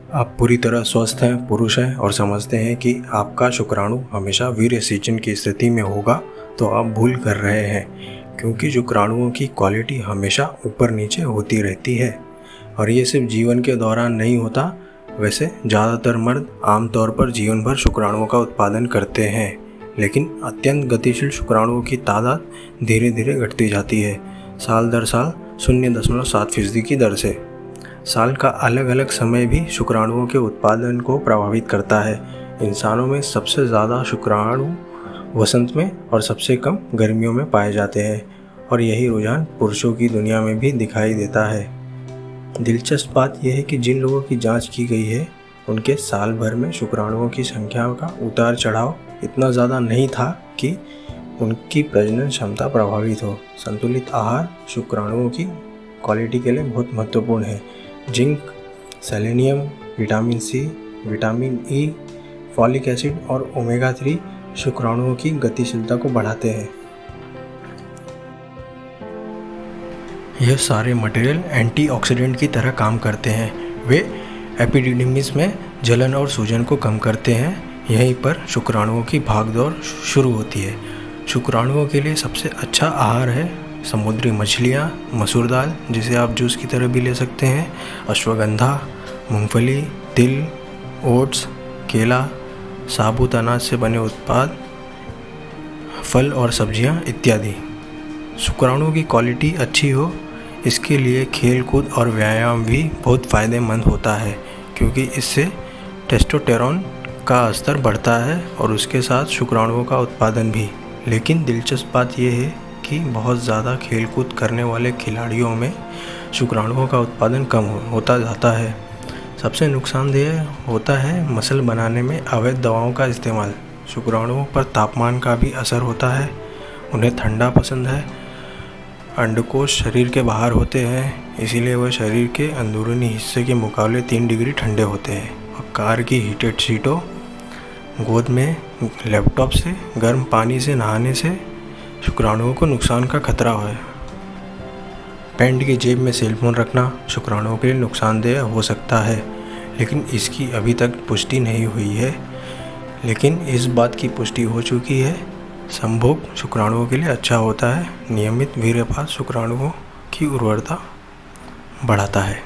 आप पूरी तरह स्वस्थ हैं, पुरुष हैं और समझते हैं कि आपका शुक्राणु हमेशा वीर्य सिंचन की स्थिति में होगा, तो आप भूल कर रहे हैं, क्योंकि शुक्राणुओं की क्वालिटी हमेशा ऊपर नीचे होती रहती है। और ये सिर्फ जीवन के दौरान नहीं होता। वैसे ज़्यादातर मर्द आमतौर पर जीवन भर शुक्राणुओं का उत्पादन करते हैं, लेकिन अत्यंत गतिशील शुक्राणुओं की तादाद धीरे धीरे घटती जाती है, साल दर साल 0.7% की दर से। साल का अलग अलग समय भी शुक्राणुओं के उत्पादन को प्रभावित करता है। इंसानों में सबसे ज़्यादा शुक्राणु वसंत में और सबसे कम गर्मियों में पाए जाते हैं, और यही रुझान पुरुषों की दुनिया में भी दिखाई देता है। दिलचस्प बात यह है कि जिन लोगों की जांच की गई है, उनके साल भर में शुक्राणुओं की संख्या का उतार चढ़ाव इतना ज़्यादा नहीं था कि उनकी प्रजनन क्षमता प्रभावित हो। संतुलित आहार शुक्राणुओं की क्वालिटी के लिए बहुत महत्वपूर्ण है। Zinc, selenium, vitamin C, vitamin E, folic acid और ओमेगा 3 शुक्राणुओं की गतिशीलता को बढ़ाते हैं। यह सारे मटेरियल एंटीऑक्सीडेंट की तरह काम करते हैं। वे एपिडिडिमिस में जलन और सूजन को कम करते हैं। यहीं पर शुक्राणुओं की भागदौड़ शुरू होती है। शुक्राणुओं के लिए सबसे अच्छा आहार है समुद्री मछलियाँ, मसूर दाल जिसे आप जूस की तरह भी ले सकते हैं, अश्वगंधा, मूंगफली, तिल, ओट्स, केला, साबुत अनाज से बने उत्पाद, फल और सब्जियाँ इत्यादि। शुक्राणुओं की क्वालिटी अच्छी हो, इसके लिए खेल कूद और व्यायाम भी बहुत फ़ायदेमंद होता है, क्योंकि इससे टेस्टोस्टेरोन का स्तर बढ़ता है और उसके साथ शुक्राणुओं का उत्पादन भी। लेकिन दिलचस्प बात यह है कि बहुत ज़्यादा खेलकूद करने वाले खिलाड़ियों में शुक्राणुओं का उत्पादन कम होता जाता है। सबसे नुकसानदेह होता है मसल बनाने में अवैध दवाओं का इस्तेमाल। शुक्राणुओं पर तापमान का भी असर होता है। उन्हें ठंडा पसंद है। अंडकोश शरीर के बाहर होते हैं, इसीलिए वह शरीर के अंदरूनी हिस्से के मुकाबले 3 डिग्री ठंडे होते हैं। और कार की हीटेड सीटों, गोद में लैपटॉप से गर्म पानी से नहाने से शुक्राणुओं को नुकसान का खतरा है। पैंट की जेब में सेलफोन रखना शुक्राणुओं के लिए नुकसानदेह हो सकता है, लेकिन इसकी अभी तक पुष्टि नहीं हुई है। लेकिन इस बात की पुष्टि हो चुकी है, संभोग शुक्राणुओं के लिए अच्छा होता है। नियमित वीर्यपात शुक्राणुओं की उर्वरता बढ़ाता है।